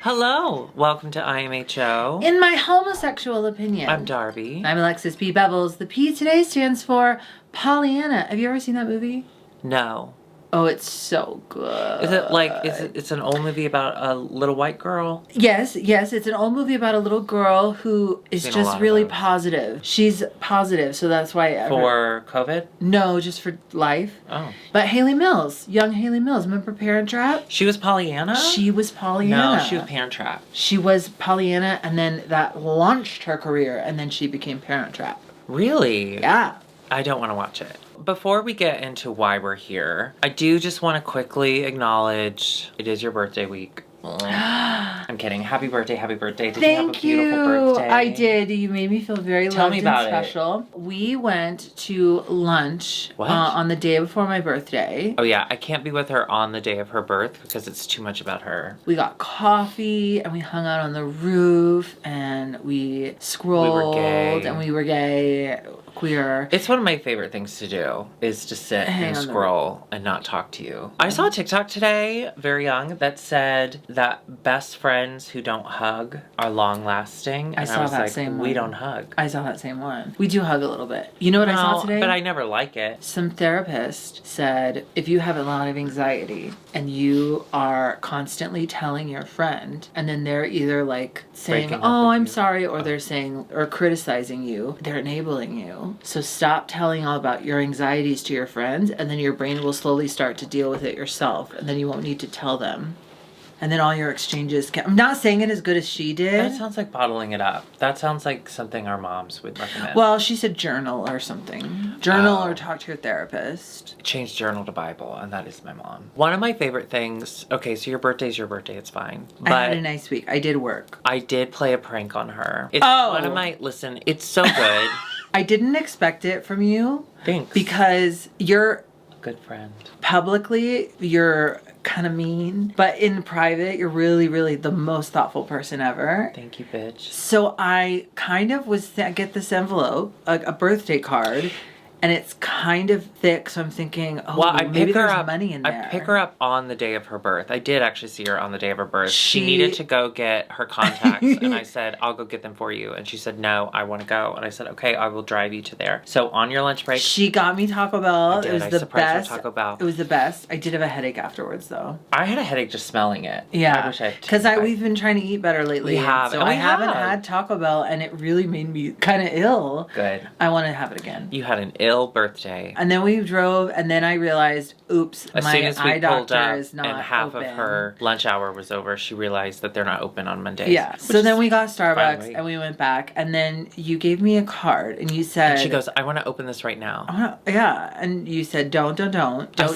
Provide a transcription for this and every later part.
Hello, welcome to IMHO. In my homosexual opinion. I'm Darby. I'm Alexis P. Bevels. The P today stands for Pollyanna. Have you ever seen that movie? No. Oh, it's so good. Is it like, it's an old movie about a little white girl? Yes, it's an old movie about a little girl who is just really positive. She's positive, so that's why. For COVID? No, just for life. Oh. But Haley Mills, young Haley Mills, remember Parent Trap? She was Pollyanna? She was Pollyanna. No, she was Parent Trap. She was Pollyanna, and then that launched her career, and then she became Parent Trap. Really? Yeah. I don't want to watch it. Before we get into why we're here, I do just want to quickly acknowledge it is your birthday week. I'm kidding. Happy birthday, happy birthday. Did you have a beautiful birthday? I did. You made me feel very Tell loved me and about special. We went to lunch on the day before my birthday. Oh yeah, I can't be with her on the day of her birth because it's too much about her. We got coffee and we hung out on the roof and we scrolled and we were gay, queer. It's one of my favorite things to do is to sit and scroll and not talk to you. I saw a TikTok today, very young, that said that best friends who don't hug are long lasting. I saw that same one. We don't hug. I saw that same one. We do hug a little bit. You know what I saw today? But I never like it. Some therapist said if you have a lot of anxiety and you are constantly telling your friend and then they're either like saying, oh, I'm sorry, or they're saying or criticizing you, they're enabling you. So stop telling all about your anxieties to your friends and then your brain will slowly start to deal with it yourself and then you won't need to tell them. And then all your exchanges I'm not saying it as good as she did. That sounds like bottling it up. That sounds like something our moms would recommend. Well, she said journal or something. Journal or talk to your therapist. Change journal to Bible, and that is my mom. One of my favorite things, okay, so your birthday's your birthday, it's fine. But I had a nice week. I did work. I did play a prank on her. It's one of my, listen, it's so good. I didn't expect it from you. Thanks. Because you're a good friend. Publicly, you're kind of mean, but in private, you're really, really the most thoughtful person ever. Thank you, bitch. So I kind of I get this envelope, a birthday card, and it's kind of thick, so I'm thinking, maybe there's money in there. I pick her up on the day of her birth. I did actually see her on the day of her birth. She needed to go get her contacts, and I said, I'll go get them for you. And she said, no, I want to go. And I said, okay, I will drive you to there. So on your lunch break... She got me Taco Bell. It was the best. Taco Bell. It was the best. I did have a headache afterwards, though. I had a headache just smelling it. Yeah. I wish I had because we've been trying to eat better lately. We have. So I haven't had Taco Bell, and it really made me kind of ill. Good. I want to have it again. You had an ill birthday. And then we drove, and then I realized, oops, my eye doctor is not open. And half of her lunch hour was over, she realized that they're not open on Mondays. Yeah. So then we got Starbucks, and we went back, and then you gave me a card, and you said... And she goes, I want to open this right now. Yeah. And you said, don't you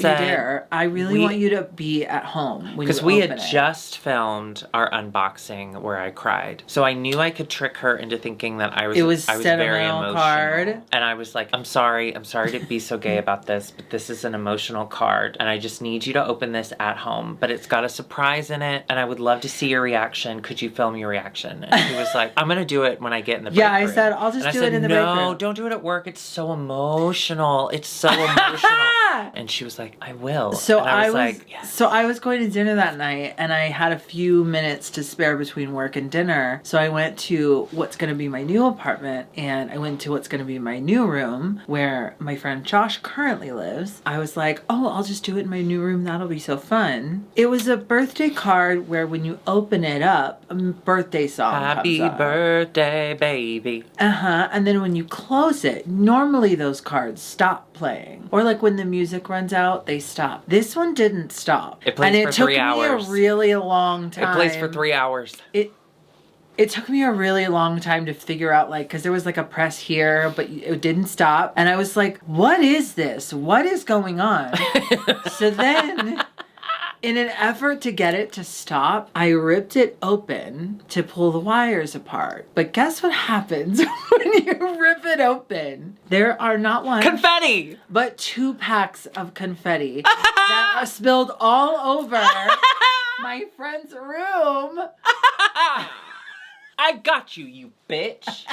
dare. I really want you to be at home when you open it. Because we had just filmed our unboxing where I cried. So I knew I could trick her into thinking that I was very emotional. Card. And I was like, I'm sorry to be so gay about this, but this is an emotional card and I just need you to open this at home, but it's got a surprise in it and I would love to see your reaction. Could you film your reaction? And she was like, I'm gonna do it when I get in the break room. I said, I'll just do it in the break room. No, don't do it at work. It's so emotional. It's so emotional. And she was like, I will. So and I was like, yes. So I was going to dinner that night and I had a few minutes to spare between work and dinner. So I went to what's gonna be my new apartment and I went to what's gonna be my new room where my friend Josh currently lives. I was like, oh, I'll just do it in my new room. That'll be so fun. It was a birthday card where when you open it up, a birthday song Happy comes up. birthday, baby. And then when you close it, normally those cards stop playing. Or like when the music runs out, they stop. This one didn't stop. It plays for 3 hours. And it took me a really long time. It plays for 3 hours. It took me a really long time to figure out, like, because there was like a press here, but it didn't stop. And I was like, what is this? What is going on? So then, in an effort to get it to stop, I ripped it open to pull the wires apart. But guess what happens when you rip it open? There are not one, confetti, but 2 packs of confetti that are spilled all over my friend's room. I got you, you bitch.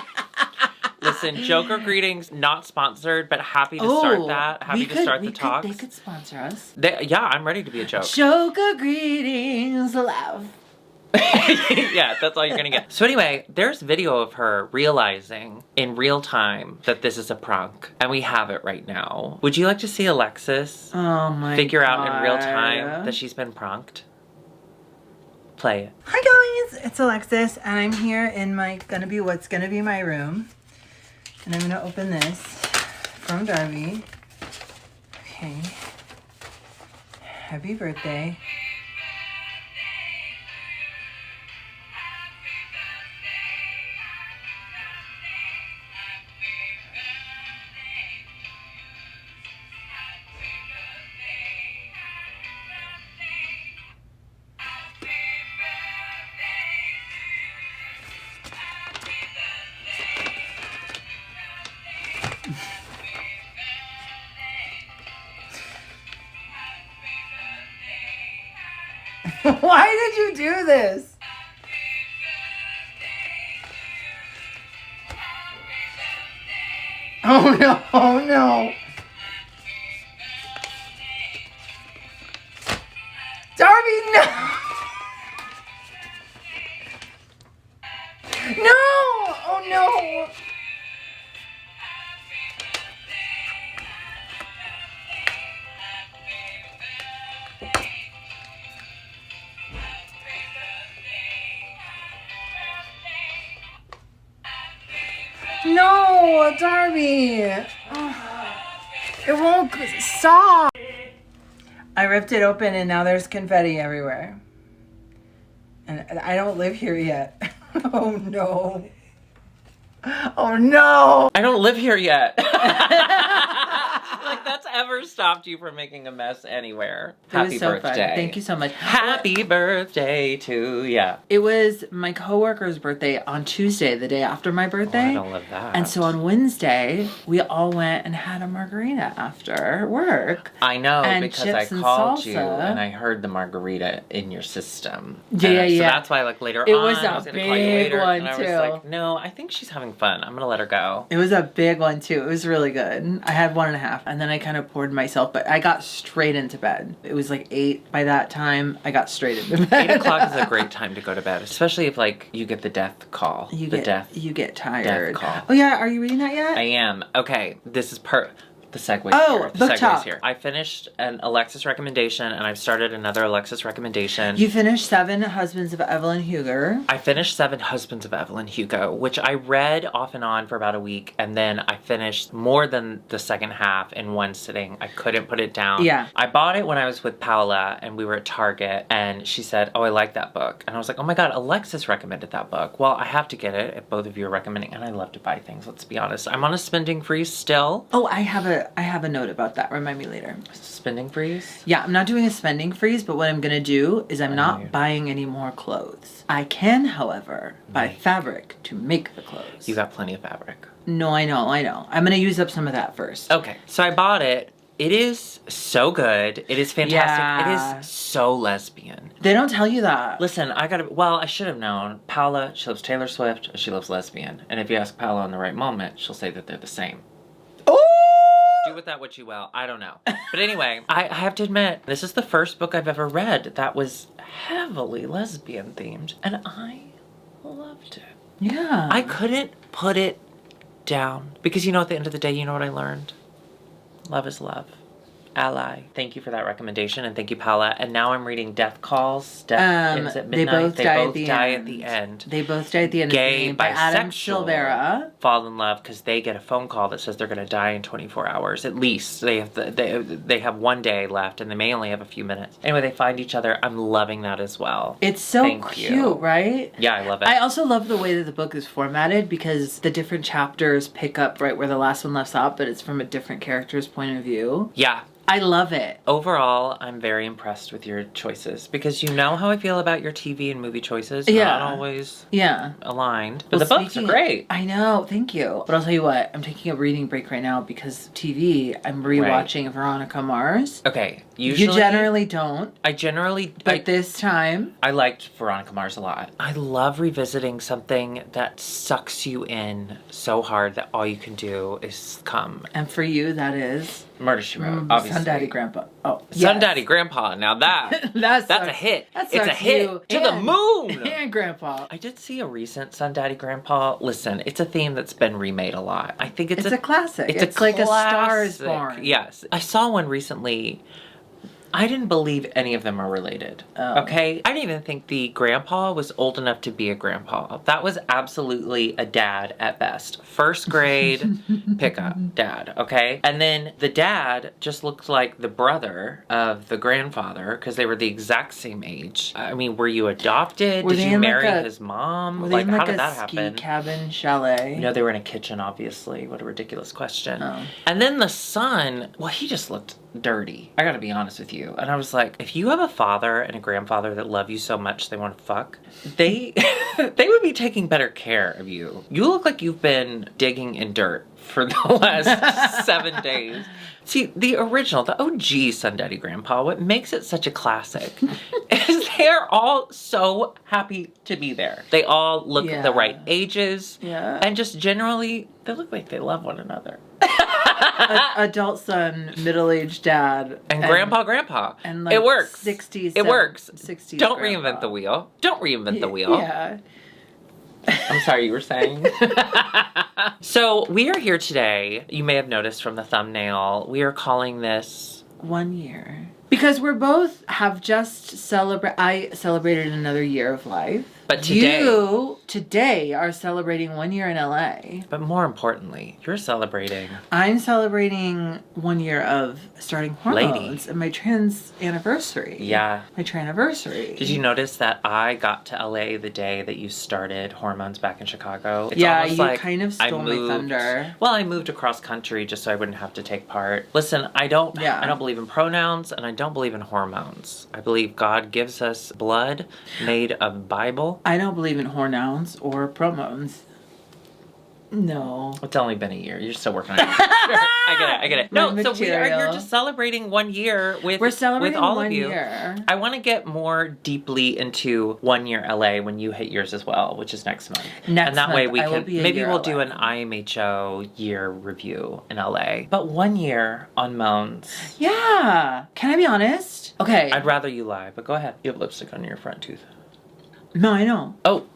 Listen, Joker Greetings, not sponsored, but happy to start that. Happy to start the talks. They could sponsor us. Yeah, I'm ready to be a joke. Joker Greetings, love. Yeah, that's all you're gonna get. So anyway, there's video of her realizing in real time that this is a prank, and we have it right now. Would you like to see Alexis figure out in real time that she's been pranked? Play it. Hi guys, it's Alexis, and I'm here in what's gonna be my room, and I'm gonna open this from Darby. Okay. Happy birthday. Why did you do this? Oh no, oh no. Darby, no! No! Oh no! No, Darby. Oh, it won't stop. I ripped it open and now there's confetti everywhere. And I don't live here yet. Oh no. Oh no. I don't live here yet. Like that's ever stopped you from making a mess anywhere. Happy birthday. Fun. Thank you so much. Happy birthday to ya. It was my coworker's birthday on Tuesday, the day after my birthday. Oh, I don't love that. And so on Wednesday, we all went and had a margarita after work. I know, because I called you salsa. and I heard the margarita in your system. Yeah. So that's why, like, later it on, was I was a going to call you big later. one, and I too. was like, no, I think she's having fun. I'm going to let her go. It was a big one, too. It was really good. I had 1.5, and then I kind of poured myself, but I got straight into bed. It was like 8 by that time. I got straight into bed. 8 o'clock is a great time to go to bed, especially if, like, you get the death call. You get tired. Death call. Oh, yeah. Are you reading that yet? I am. Okay, this is the segue here. The book segue's talk. here. I finished an Alexis recommendation, and I've started another Alexis recommendation. You finished 7 Husbands of Evelyn Hugo. I finished 7 Husbands of Evelyn Hugo, which I read off and on for about a week, and then I finished more than the second half in one sitting. I couldn't put it down. Yeah. I bought it when I was with Paola, and we were at Target, and she said, oh, I like that book. And I was like, oh my God, Alexis recommended that book. Well, I have to get it if both of you are recommending, and I love to buy things, let's be honest. I'm on a spending freeze still. Oh, I have a note about that. Remind me later. Spending freeze? Yeah, I'm not doing a spending freeze, but what I'm going to do is I'm not buying any more clothes. I can, however, buy fabric to make the clothes. You got plenty of fabric. No, I know. I'm going to use up some of that first. Okay, so I bought it. It is so good. It is fantastic. Yeah. It is so lesbian. They don't tell you that. Listen, I should have known. Paola, she loves Taylor Swift, and she loves lesbian. And if you ask Paola in the right moment, she'll say that they're the same. Oh! Do with that what you will. I don't know. But anyway, I have to admit, this is the first book I've ever read that was heavily lesbian themed. And I loved it. Yeah. I couldn't put it down. Because at the end of the day, you know what I learned? Love is love. Ally. Thank you for that recommendation, and thank you, Paola. And now I'm reading Death Calls. Death ends at midnight. They both die at the end. They both die at the end. Gay, by Adam bisexual, Silvera. fall in love because they get a phone call that says they're going to die in 24 hours. At least they have 1 day left, and they may only have a few minutes. Anyway, they find each other. I'm loving that as well. It's so cute, right? Yeah, I love it. I also love the way that the book is formatted because the different chapters pick up right where the last one left off, but it's from a different character's point of view. Yeah. I love it. Overall, I'm very impressed with your choices because you know how I feel about your TV and movie choices. Not always aligned. But the books are great. I know. Thank you. But I'll tell you what. I'm taking a reading break right now because TV, I'm rewatching Veronica Mars. Okay. Usually, you generally don't. But this time. I liked Veronica Mars a lot. I love revisiting something that sucks you in so hard that all you can do is come. And for you, that is? Murder, She Wrote, obviously. Son, Daddy, Grandpa. Oh, yes. Son, Daddy, Grandpa. Now that's a hit. It's a hit to the moon. And Grandpa. I did see a recent Son, Daddy, Grandpa. Listen, it's a theme that's been remade a lot. I think it's a classic. It's like classic. A Star Is Born. Yes. I saw one recently. I didn't believe any of them are related. Oh. Okay? I didn't even think the grandpa was old enough to be a grandpa. That was absolutely a dad at best. First grade pickup dad, okay? And then the dad just looked like the brother of the grandfather because they were the exact same age. I mean, were you adopted? Did you marry his mom? Were they in how did that ski happen? Cabin chalet? No, they were in a kitchen, obviously. What a ridiculous question. Oh. And then the son, well, he just looked dirty. I gotta be honest with you. And I was like, if you have a father and a grandfather that love you so much they want to fuck, they would be taking better care of you. You look like you've been digging in dirt for the last 7 days. See, the original, the OG Son, Daddy, Grandpa, what makes it such a classic is they're all so happy to be there. They all look the right ages. Yeah. And just generally, they look like they love one another. Adult son, middle-aged dad, and grandpa, and like it works. 60s, it works. 60s. Don't grandpa. reinvent the wheel. Don't reinvent the wheel. Yeah. I'm sorry, you were saying. So we are here today. You may have noticed from the thumbnail. We are calling this 1 year because we're both have just I celebrated another year of life. But today... You, today, are celebrating 1 year in LA. But more importantly, you're celebrating... I'm celebrating 1 year of starting hormones and my trans anniversary. Yeah. My tranniversary. Did you notice that I got to LA the day that you started hormones back in Chicago? It's yeah, almost you like kind of stole my thunder. Well, I moved across country just so I wouldn't have to take part. Listen, I don't believe in pronouns and I don't believe in hormones. I believe God gives us blood made of Bible. I don't believe in hormones or promos. No. It's only been a year. You're still working on it. Sure. I get it. No, so you're just celebrating 1 year with all of you. Year. I want to get more deeply into 1 year LA when you hit yours as well, which is next month. And that way we can maybe we'll do an IMHO year review in LA. But 1 year on Moans. Yeah. Can I be honest? Okay. I'd rather you lie, but go ahead. You have lipstick on your front tooth. No, I know. Oh.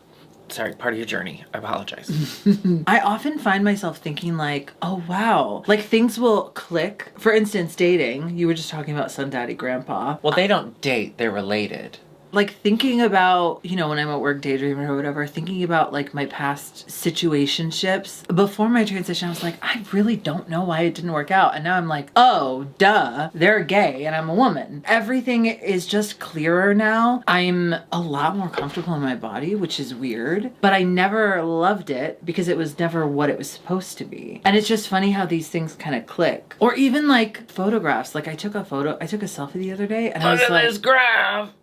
Sorry, part of your journey. I apologize. I often find myself thinking like, oh wow. Like things will click. For instance, dating. You were just talking about Son, Daddy, Grandpa. Well, they don't date. They're related. Like thinking about, you know, when I'm at work daydreaming or whatever, thinking about like my past situationships. Before my transition, I was like, I really don't know why it didn't work out. And now I'm like, oh, duh, they're gay and I'm a woman. Everything is just clearer now. I'm a lot more comfortable in my body, which is weird. But I never loved it because it was never what it was supposed to be. And it's just funny how these things kind of click. Or even like photographs. Like I took a selfie the other day and I was like, look at this graph.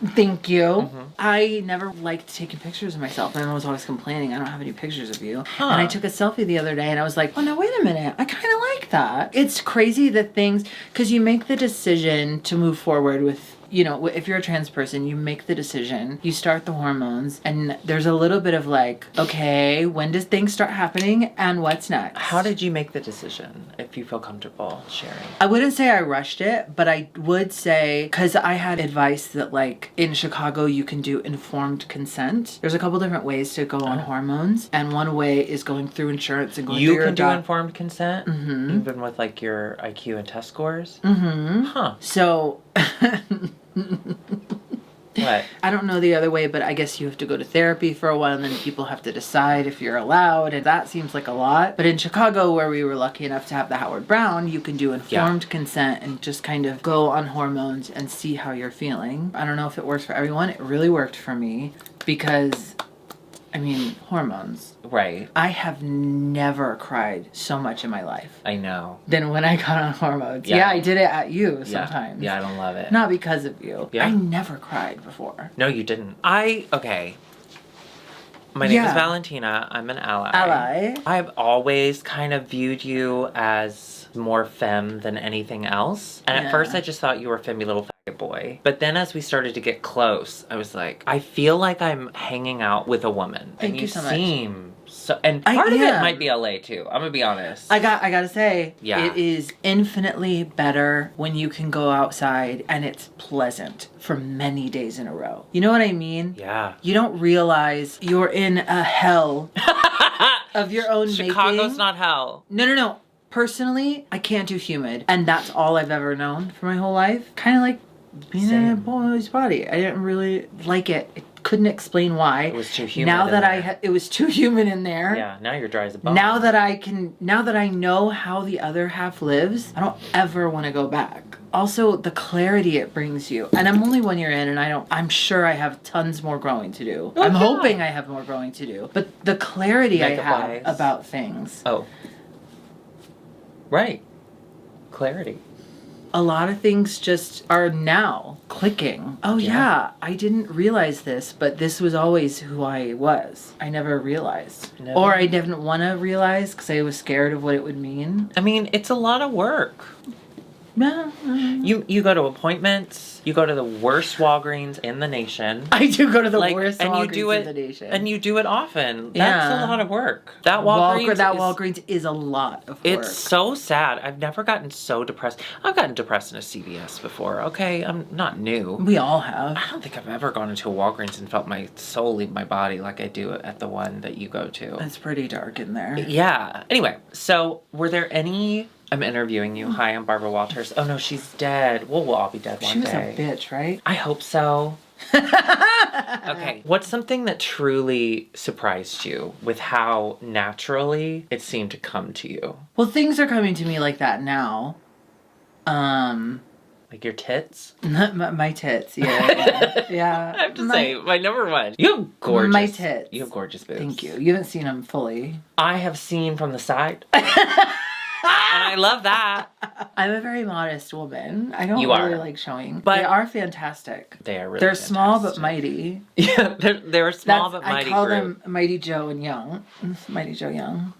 Thank you. Mm-hmm. I never liked taking pictures of myself and I was always complaining, I don't have any pictures of you. Huh. And I took a selfie the other day and I was like, oh no, wait a minute. I kind of like that. It's crazy that because you make the decision to move forward with, you know, if you're a trans person, you make the decision, you start the hormones, and there's a little bit of like, okay, when does things start happening and what's next? How did you make the decision, if you feel comfortable sharing? I wouldn't say I rushed it, but I would say, because I had advice that like in Chicago you can do informed consent. There's a couple different ways to go on hormones, and one way is going through insurance and going through your You can do informed consent? Mm-hmm. Even with like your IQ and test scores? Mm-hmm. Huh. So... What? I don't know the other way, but I guess you have to go to therapy for a while and then people have to decide if you're allowed, and that seems like a lot. But in Chicago, where we were lucky enough to have the Howard Brown, you can do informed consent and just kind of go on hormones and see how you're feeling. I don't know if it works for everyone. It really worked for me because, I mean, hormones. Right. I have never cried so much in my life. I know. Than when I got on hormones. Yeah, I did it at you sometimes. Yeah, I don't love it. Not because of you. Yeah. I never cried before. No, you didn't. Okay. My name is Valentina. I'm an ally. I've always kind of viewed you as more femme than anything else. And at first I just thought you were a femmy little faggot boy. But then as we started to get close, I was like, I feel like I'm hanging out with a woman. Thank you so much. You seem So, and part of it might be LA too. I'm gonna be honest. I gotta say, it is infinitely better when you can go outside and it's pleasant for many days in a row. You know what I mean? Yeah. You don't realize you're in a hell of your own making. Chicago's not hell. No. Personally, I can't do humid, and that's all I've ever known for my whole life. Kind of like being in a boy's body. I didn't really like it. Couldn't explain why. It was too humid. Now that it was too humid in there. Yeah, now you're dry as a bone. Now that I know how the other half lives, I don't ever want to go back. Also, the clarity it brings you. And I'm only 1 year in, and I'm sure I have tons more growing to do. I'm hoping I have more growing to do. But the clarity I have about things. Oh. Right. Clarity. A lot of things just are now clicking. Oh yeah, I didn't realize this, but this was always who I was. I never realized. Or I didn't want to realize because I was scared of what it would mean. I mean, it's a lot of work. Yeah. You go to appointments. You go to the worst Walgreens in the nation. I do go to the worst and Walgreens in the nation. And you do it often. That's a lot of work. That Walgreens is a lot of work. It's so sad. I've never gotten so depressed. I've gotten depressed in a CVS before. Okay, I'm not new. We all have. I don't think I've ever gone into a Walgreens and felt my soul leave my body like I do at the one that you go to. It's pretty dark in there. Yeah. Anyway, so were there any... I'm interviewing you. Hi, I'm Barbara Walters. Oh no, she's dead. Well, we'll all be dead one day. She was a bitch, right? I hope so. Okay. What's something that truly surprised you with how naturally it seemed to come to you? Well, things are coming to me like that now. Like your tits? My tits, yeah. I have to say, my number one. You have gorgeous... My tits. You have gorgeous boobs. Thank you. You haven't seen them fully. I have seen from the side. And I love that. I'm a very modest woman. I don't really like showing. But they are fantastic. They are really They're fantastic. Small but mighty. Yeah, they're small but mighty. I call them Mighty Joe and Young. Mighty Joe Young.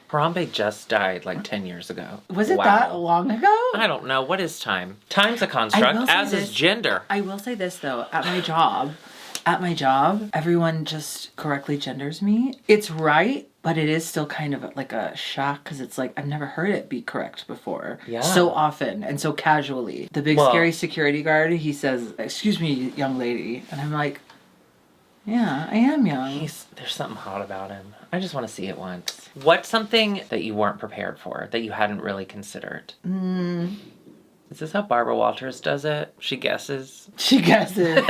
Harambe just died like 10 years ago. Was it that long ago? I don't know. What is time? Time's a construct, as is gender. I will say this, though. At my job, everyone just correctly genders me. It's right, but it is still kind of like a shock because it's like I've never heard it be correct before. Yeah. So often and so casually. The big scary security guard, he says, "Excuse me, young lady." And I'm like, yeah, I am young. There's something hot about him. I just want to see it once. What's something that you weren't prepared for, that you hadn't really considered? Is this how Barbara Walters does it? She guesses? She guesses.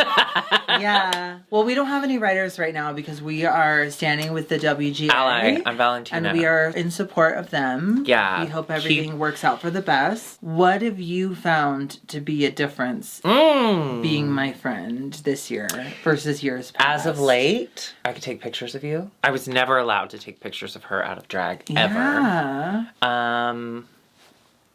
Yeah. Well, we don't have any writers right now because we are standing with the WGA. Ally. I'm Valentina. And we are in support of them. Yeah. We hope everything works out for the best. What have you found to be a difference being my friend this year versus years past? As of late, I could take pictures of you. I was never allowed to take pictures of her out of drag, ever. Yeah.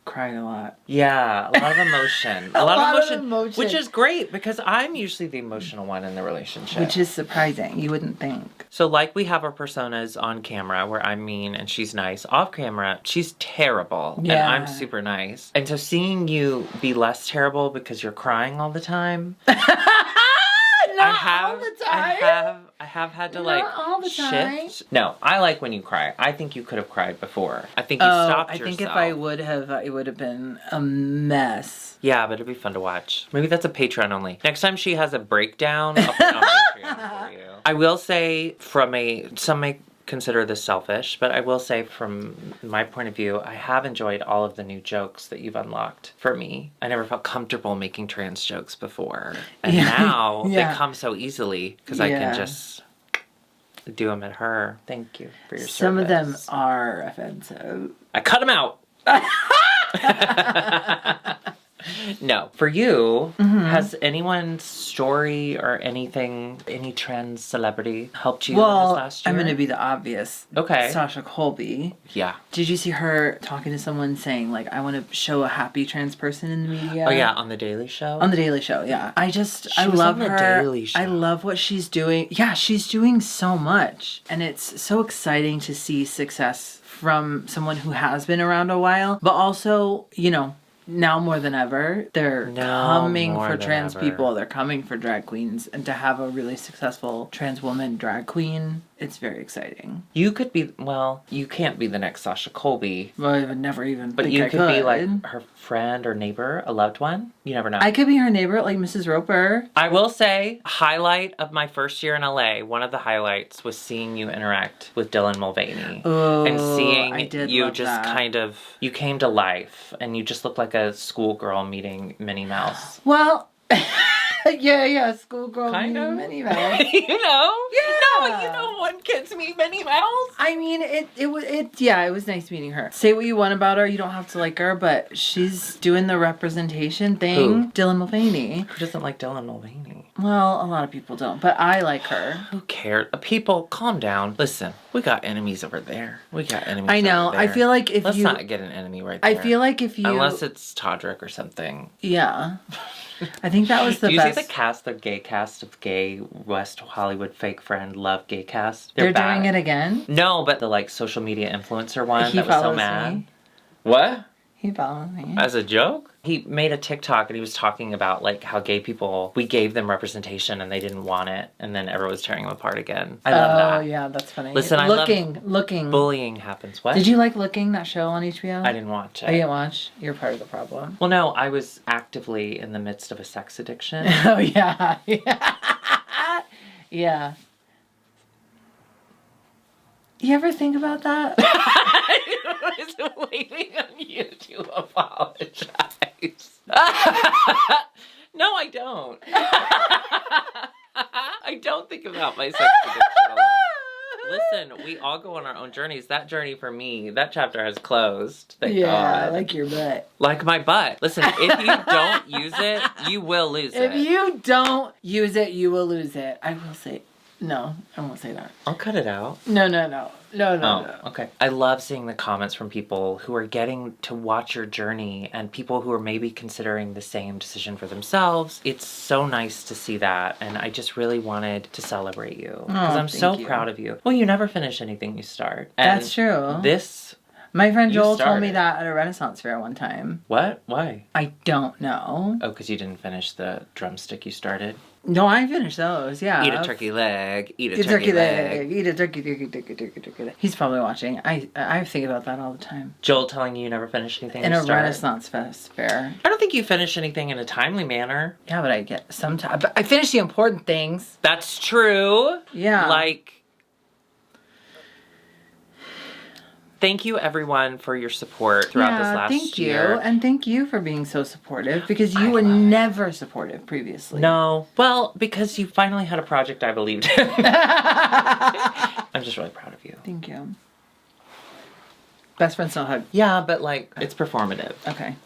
Cried a lot. Yeah, a lot of emotion. a lot of emotion. Which is great because I'm usually the emotional one in the relationship. Which is surprising. You wouldn't think. So like we have our personas on camera where I'm mean and she's nice. Off camera, she's terrible. Yeah. And I'm super nice. And so seeing you be less terrible because you're crying all the time. All the time. I have had to all the time. shift. No, I like when you cry. I think you could have cried before. I think you stopped yourself. I think if I would have, it would have been a mess. Yeah, but it'd be fun to watch. Maybe that's a Patreon only. Next time she has a breakdown, I'll put it on Patreon for you. I will say some may consider this selfish, but I will say from my point of view, I have enjoyed all of the new jokes that you've unlocked for me. I never felt comfortable making trans jokes before. And now they come so easily because I can just do them at her. Thank you for your service. Some of them are offensive. I cut them out. No. For you, has anyone's story or anything, any trans celebrity helped you this last year? I'm going to be the obvious. Okay. Sasha Colby. Yeah. Did you see her talking to someone saying, like, I want to show a happy trans person in the media? Oh, yeah, on The Daily Show? On The Daily Show, yeah. I love her. The Daily Show. I love what she's doing. Yeah, she's doing so much. And it's so exciting to see success from someone who has been around a while, but also, now more than ever, they're coming for trans people. They're coming for drag queens. And to have a really successful trans woman drag queen it's very exciting. You could be, well, you can't be the next Sasha Colby. Well, I would never even But think you I could be like her friend or neighbor, a loved one. You never know. I could be her neighbor, like Mrs. Roper. I will say, highlight of my first year in LA, one of the highlights was seeing you interact with Dylan Mulvaney. Oh, and seeing I did you love just that. kind of, you came to life and you just looked like a schoolgirl meeting Minnie Mouse. Well, yeah, schoolgirl Kind of. Minnie Mouse. You know? Yeah. No, you know when kids meet Minnie Mouse. I mean, it was nice meeting her. Say what you want about her, you don't have to like her, but she's doing the representation thing. Who? Dylan Mulvaney. Who doesn't like Dylan Mulvaney? Well, a lot of people don't, but I like her. Who cares? People, calm down. Listen, we got enemies over there. I know. Over there. I feel like if Let's you... not get an enemy right there. I feel like if you... Unless it's Todrick or something. Yeah. I think that was the best. Do you best. see the cast, the gay cast of Gay West Hollywood Fake Friend Love Gay Cast? They're back. doing it again? No, but the like social media influencer one He that was so follows mad. me. What? He followed me. As a joke? He made a TikTok and he was talking about like how gay people, we gave them representation and they didn't want it, and then everyone was tearing them apart again. I love that. Oh, yeah, that's funny. Listen, Looking. Bullying happens. What? Did you like Looking, that show on HBO? I didn't watch it. I didn't watch. You're part of the problem. Well, no, I was actively in the midst of a sex addiction. Oh, yeah. Yeah. You ever think about that? I was waiting on you to apologize. No, I don't. I don't think about my sex addiction a lot. Listen, we all go on our own journeys. That journey for me, that chapter has closed. Thank God. Like your butt. Like my butt. Listen, if you don't use it, you will lose it. If you don't use it, you will lose it. I will say... No, I won't say that. I'll cut it out. No. Okay. I love seeing the comments from people who are getting to watch your journey and people who are maybe considering the same decision for themselves. It's so nice to see that, and I just really wanted to celebrate you because I'm so proud of you. Well, you never finish anything you start. And that's true. My friend Joel told me that at a Renaissance fair one time. What? Why? I don't know. Oh, because you didn't finish the drumstick you started? No, I finished those, yeah. Eat a turkey leg. Eat a turkey leg. Eat a turkey leg. He's probably watching. I think about that all the time. Joel telling you never finish anything in you a start? Renaissance fair. I don't think you finish anything in a timely manner. Yeah, but I get sometimes. I finish the important things. That's true. Yeah. Like... Thank you, everyone, for your support throughout this last year. Thank you. And thank you for being so supportive, because you were never supportive previously. No. Well, because you finally had a project I believed in. I'm just really proud of you. Thank you. Best friends don't hug. Yeah, but, like, it's performative. Okay.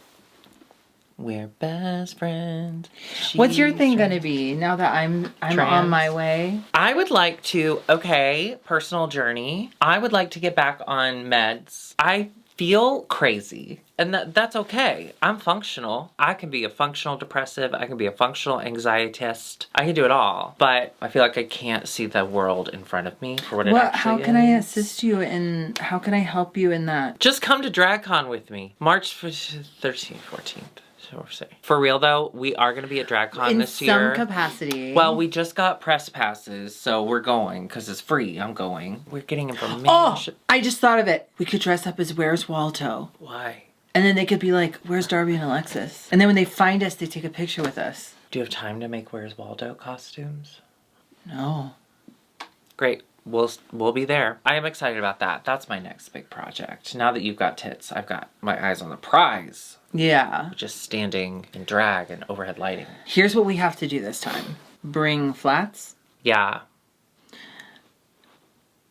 We're best friends. What's your thing gonna be now that I'm on my way? I would like to, personal journey. I would like to get back on meds. I feel crazy, and that's okay. I'm functional. I can be a functional depressive. I can be a functional anxietist. I can do it all. But I feel like I can't see the world in front of me for what it actually is. How can I assist you in, how can I help you in that? Just come to DragCon with me. March 13th, 14th. For real though, we are going to be at DragCon this year. In some capacity. Well, we just got press passes, so we're going because it's free. I'm going. We're getting information. Oh, I just thought of it. We could dress up as Where's Waldo. Why? And then they could be like, Where's Darby and Alexis? And then when they find us, they take a picture with us. Do you have time to make Where's Waldo costumes? No. Great. We'll be there. I am excited about that. That's my next big project. Now that you've got tits, I've got my eyes on the prize. Yeah. Just standing in drag and overhead lighting. Here's what we have to do this time. Bring flats. Yeah.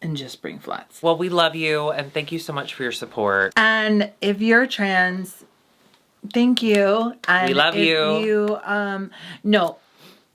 And just bring flats. Well, we love you, and thank you so much for your support. And if you're trans, thank you. And we love you. No,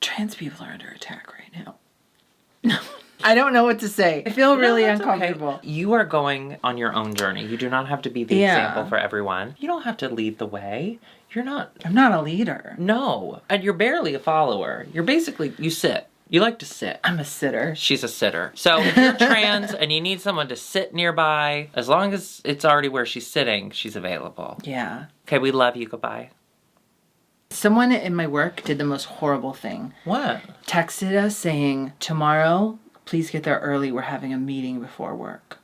trans people are under attack right now. I don't know what to say. I feel really uncomfortable. Okay. You are going on your own journey. You do not have to be the example for everyone. You don't have to lead the way. You're not... I'm not a leader. No. And you're barely a follower. You're basically... You sit. You like to sit. I'm a sitter. She's a sitter. So if you're trans and you need someone to sit nearby, as long as it's already where she's sitting, she's available. Yeah. Okay, we love you. Goodbye. Someone in my work did the most horrible thing. What? Texted us saying, tomorrow Please get there early. We're having a meeting before work.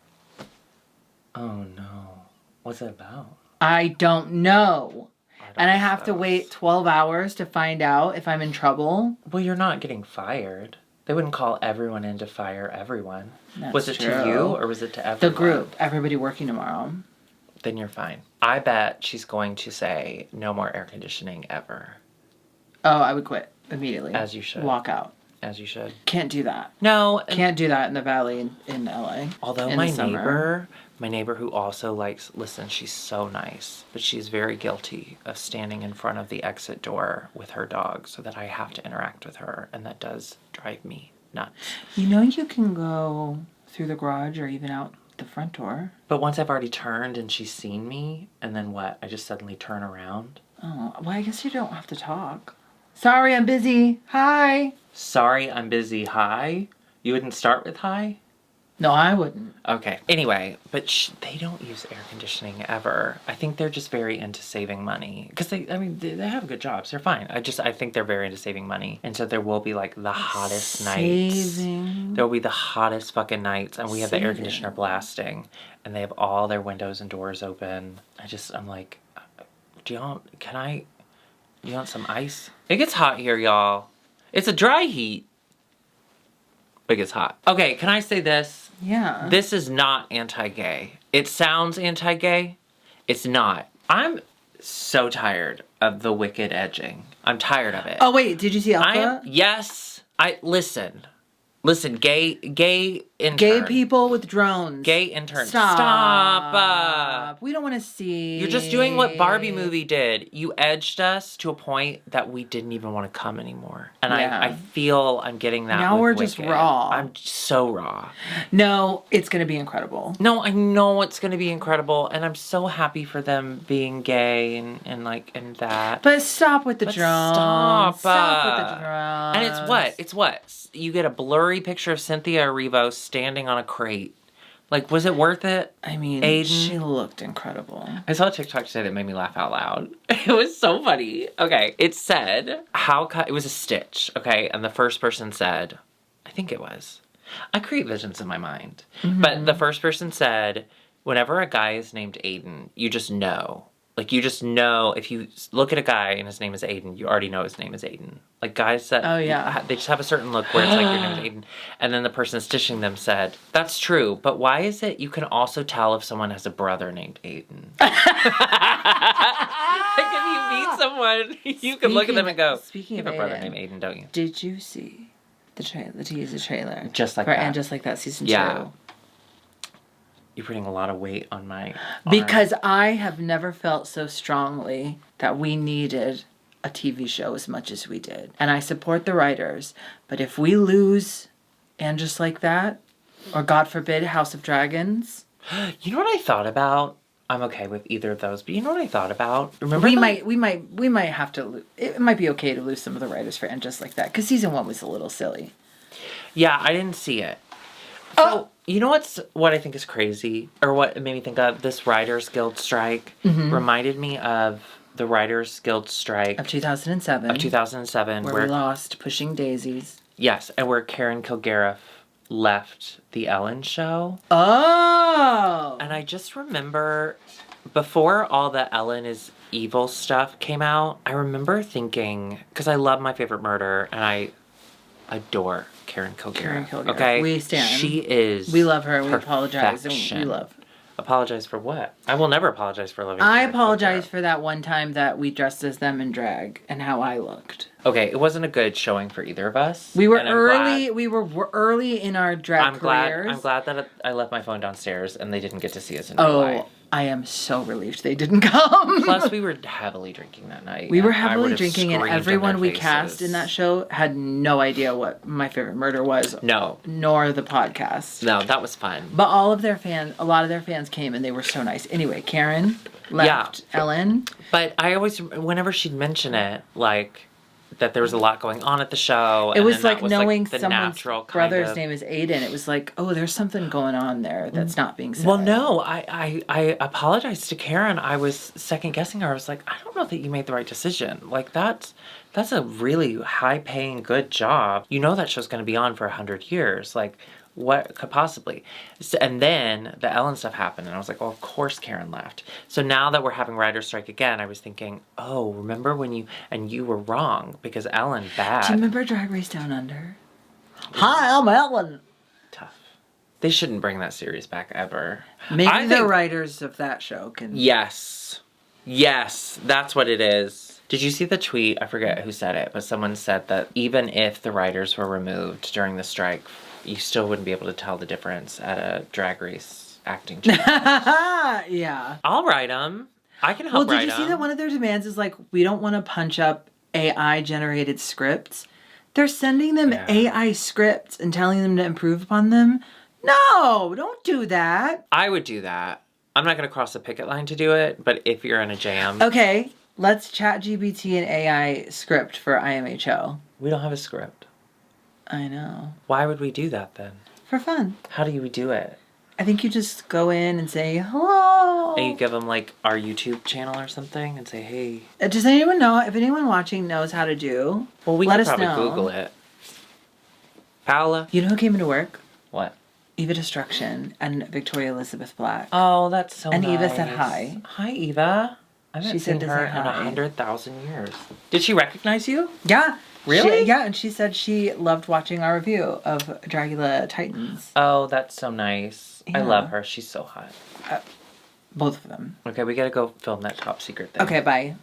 Oh, no. What's it about? I don't know. And I have to wait 12 hours to find out if I'm in trouble. Well, you're not getting fired. They wouldn't call everyone in to fire everyone. Was it true. to you or was it to everyone? The group. Everybody working tomorrow. Then you're fine. I bet she's going to say no more air conditioning ever. Oh, I would quit immediately. As you should. Walk out. As you should. Can't do that. No. Can't do that in the valley in LA. Although my neighbor who also listen, she's so nice, but she's very guilty of standing in front of the exit door with her dog so that I have to interact with her, and that does drive me nuts. You know you can go through the garage or even out the front door. But once I've already turned and she's seen me, and then what? I just suddenly turn around? Oh, well, I guess you don't have to talk. Sorry, I'm busy. Hi. Sorry, I'm busy. Hi? You wouldn't start with hi? No, I wouldn't. Okay. Anyway, but they don't use air conditioning ever. I think they're just very into saving money. Because they have good jobs. They're fine. I think they're very into saving money. And so there will be like the hottest nights. There will be the hottest fucking nights. And we have the air conditioner blasting. And they have all their windows and doors open. I'm like, do you want some ice? It gets hot here, y'all. It's a dry heat. But it gets hot. Okay, can I say this? Yeah. This is not anti-gay. It sounds anti-gay. It's not. I'm so tired of the wicked edging. I'm tired of it. Oh, wait. Did you see Alpha? Yes. Listen, gay intern. Gay people with drones. Gay intern. Stop. We don't want to see. You're just doing what Barbie movie did. You edged us to a point that we didn't even want to come anymore. And yeah. I feel I'm getting that now with we're Wicked. just raw. I'm so raw. No, it's going to be incredible. No, I know it's going to be incredible. And I'm so happy for them being gay and that. But stop with the drones. Stop with the drones. And it's what? You get a blurry picture of Cynthia Erivo standing on a crate. Like, was it worth it? I mean, Aiden? She looked incredible. I saw a TikTok today that made me laugh out loud. It was so funny. Okay, it said, it was a stitch, okay? And the first person said, I think it was, I create visions in my mind. Mm-hmm. But the first person said, whenever a guy is named Aiden, you just know. Like, you just know, if you look at a guy and his name is Aiden, you already know his name is Aiden. Like, guys that... Oh, yeah. They just have a certain look where it's like, your name is Aiden. And then the person stitching them said, that's true, but why is it you can also tell if someone has a brother named Aiden? Like, if you meet someone, you can look at them and go, you have a brother named Aiden, don't you? Did you see the teaser trailer? Just Like That. And Just Like That season 2. You're putting a lot of weight on my arm. Because I have never felt so strongly that we needed a TV show as much as we did. And I support the writers. But if we lose And Just Like That, or God forbid, House of Dragons. You know what I thought about? I'm okay with either of those, but you know what I thought about? Remember we might have to it might be okay to lose some of the writers for And Just Like That, because season 1 was a little silly. Yeah, I didn't see it. So, you know what I think is crazy, or what it made me think of? This Writers Guild strike reminded me of the Writers Guild strike of 2007. Where we lost Pushing Daisies. Yes, and where Karen Kilgariff left the Ellen show. Oh! And I just remember, before all the Ellen is evil stuff came out, I remember thinking, because I love My Favorite Murder, and I adore Karen Kilgariff. Okay? We stand. She is. We love her. We apologize. And we love. Apologize for what? I will never apologize for loving I apologize for that one time that we dressed as them in drag and how I looked. Okay, it wasn't a good showing for either of us. We were early. We were early in our drag careers. I'm glad that I left my phone downstairs and they didn't get to see us in real life. I am so relieved they didn't come. Plus, we were heavily drinking that night. We were heavily drinking, and everyone we cast in that show had no idea what My Favorite Murder was. No. Nor the podcast. No, that was fun. But a lot of their fans came, and they were so nice. Anyway, Karen left Ellen. But I always, whenever she'd mention it, like, that there was a lot going on at the show. It was like knowing the someone's brother's name is Aiden. It was like, oh, there's something going on there that's not being said. Well, no, I apologized to Karen. I was second guessing her. I was like, I don't know that you made the right decision. Like that's a really high paying, good job. You know that show's going to be on for 100 years. Like, what could possibly? So, and then the Ellen stuff happened, and I was like, well, of course Karen left. So now that we're having writer's strike again, I was thinking, oh, remember when you were wrong because Ellen bad. Do you remember Drag Race Down Under? Hi, I'm Ellen. Tough. They shouldn't bring that series back ever. Maybe the writers of that show can. Yes, that's what it is. Did you see the tweet? I forget who said it, but someone said that even if the writers were removed during the strike, you still wouldn't be able to tell the difference at a Drag Race acting show. Yeah. I'll write them. I can help write them. Well, did you see that one of their demands is like, we don't want to punch up AI-generated scripts? They're sending them AI scripts and telling them to improve upon them. No, don't do that. I would do that. I'm not going to cross the picket line to do it, but if you're in a jam. Okay, let's ChatGPT an AI script for IMHO. We don't have a script. I know. Why would we do that then? For fun. How do we do it? I think you just go in and say, hello. And you give them like our YouTube channel or something and say, hey. Does anyone know, if anyone watching knows how to do? Well, we can probably Google it. Paola? You know who came into work? What? Eva Destruction and Victoria Elizabeth Black. Oh, that's so nice. And Eva said hi. Hi, Eva. I haven't seen her in 100,000 years. Did she recognize you? Yeah. Really? And she said she loved watching our review of Dragula Titans. Oh, that's so nice. Yeah. I love her. She's so hot. Both of them. Okay, we gotta go film that top secret thing. Okay, bye.